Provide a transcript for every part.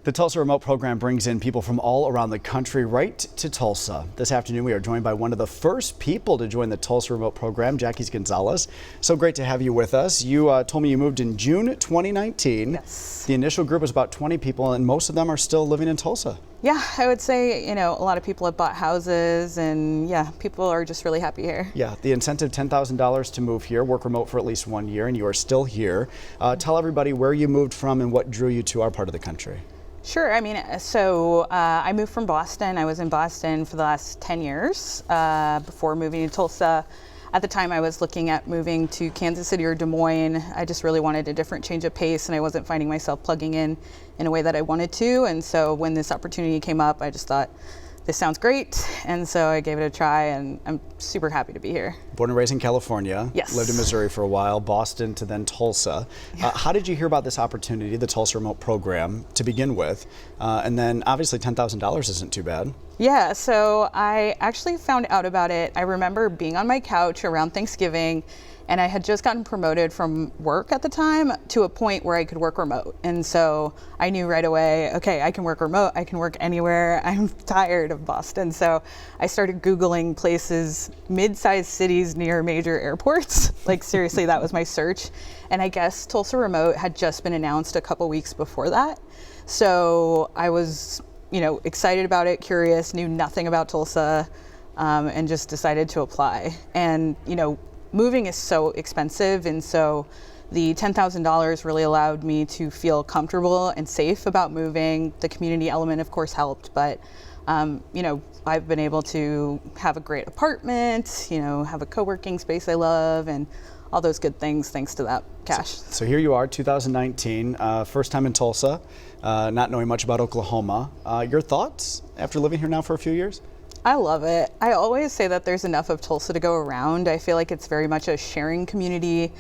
The Tulsa Remote program brings in people from all around the country right to Tulsa. This afternoon we are joined by one of the first people to join the Tulsa Remote program, Jackie Gonzalez. So great to have you with us. You told me you moved in June 2019. Yes. The initial group was about 20 people and most of them are still living in Tulsa. Yeah, I would say, a lot of people have bought houses and yeah, people are just really happy here. Yeah, the incentive $10,000 to move here, work remote for at least 1 year, and you are still here. Tell everybody where you moved from and what drew you to our part of the country. Sure. I moved from Boston. I was in Boston for the last 10 years before moving to Tulsa. At the time, I was looking at moving to Kansas City or Des Moines. I just really wanted a different change of pace, and I wasn't finding myself plugging in a way that I wanted to. And so when this opportunity came up, I just thought, this sounds great. And so I gave it a try, and I'm super happy to be here. Born and raised in California. Yes. Lived in Missouri for a while, Boston to then Tulsa. How did you hear about this opportunity, the Tulsa Remote program, to begin with? And then obviously $10,000 isn't too bad. Yeah, so I actually found out about it. I remember being on my couch around Thanksgiving, and I had just gotten promoted from work at the time to a point where I could work remote. And so I knew right away, okay, I can work remote, I can work anywhere. I'm tired of Boston. So I started Googling places, mid-sized cities near major airports. Like seriously, that was my search. And I guess Tulsa Remote had just been announced a couple weeks before that. So I was, excited about it, curious, knew nothing about Tulsa, and just decided to apply. And, moving is so expensive, and so the $10,000 really allowed me to feel comfortable and safe about moving. The community element, of course, helped, but I've been able to have a great apartment, have a co-working space I love, and all those good things thanks to that cash. So here you are, 2019, first time in Tulsa, not knowing much about Oklahoma. Your thoughts after living here now for a few years? I love it. I always say that there's enough of Tulsa to go around. I feel like it's very much a sharing community.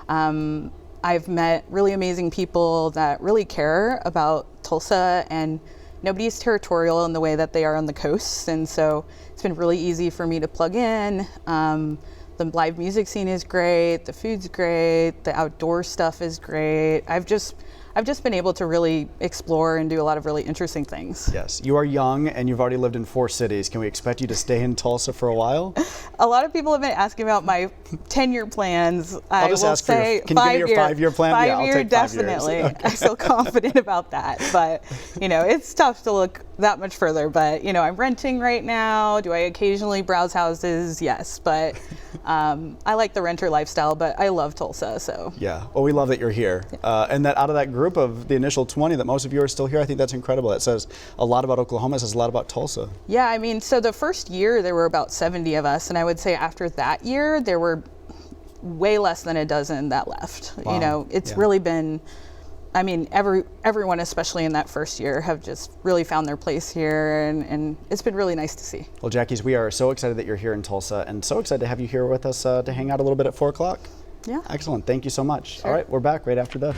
I've met really amazing people that really care about Tulsa, and nobody's territorial in the way that they are on the coast. And so it's been really easy for me to plug in. The live music scene is great, the food's great, the outdoor stuff is great. I've just been able to really explore and do a lot of really interesting things. Yes, you are young and you've already lived in 4 cities. Can we expect you to stay in Tulsa for a while? A lot of people have been asking about my 10-year plans. I'll just ask for can you give me your 5-year plan? Yeah, I'll take 5 definitely. years. Okay. I feel confident about that, but it's tough to look that much further. But I'm renting right now. Do I occasionally browse houses? Yes, but I like the renter lifestyle, but I love Tulsa. So yeah, well, we love that you're here, and that out of that group of the initial 20, that most of you are still here. I think that's incredible. That says a lot about Oklahoma. It says a lot about Tulsa. Yeah, so the first year there were about 70 of us, and I would say after that year there were way less than a dozen that left. Wow. It's really been, everyone, especially in that first year, have just really found their place here, and it's been really nice to see. Well, Jackie, we are so excited that you're here in Tulsa, and so excited to have you here with us to hang out a little bit at 4 o'clock. Yeah. Excellent. Thank you so much. Sure. All right, we're back right after this.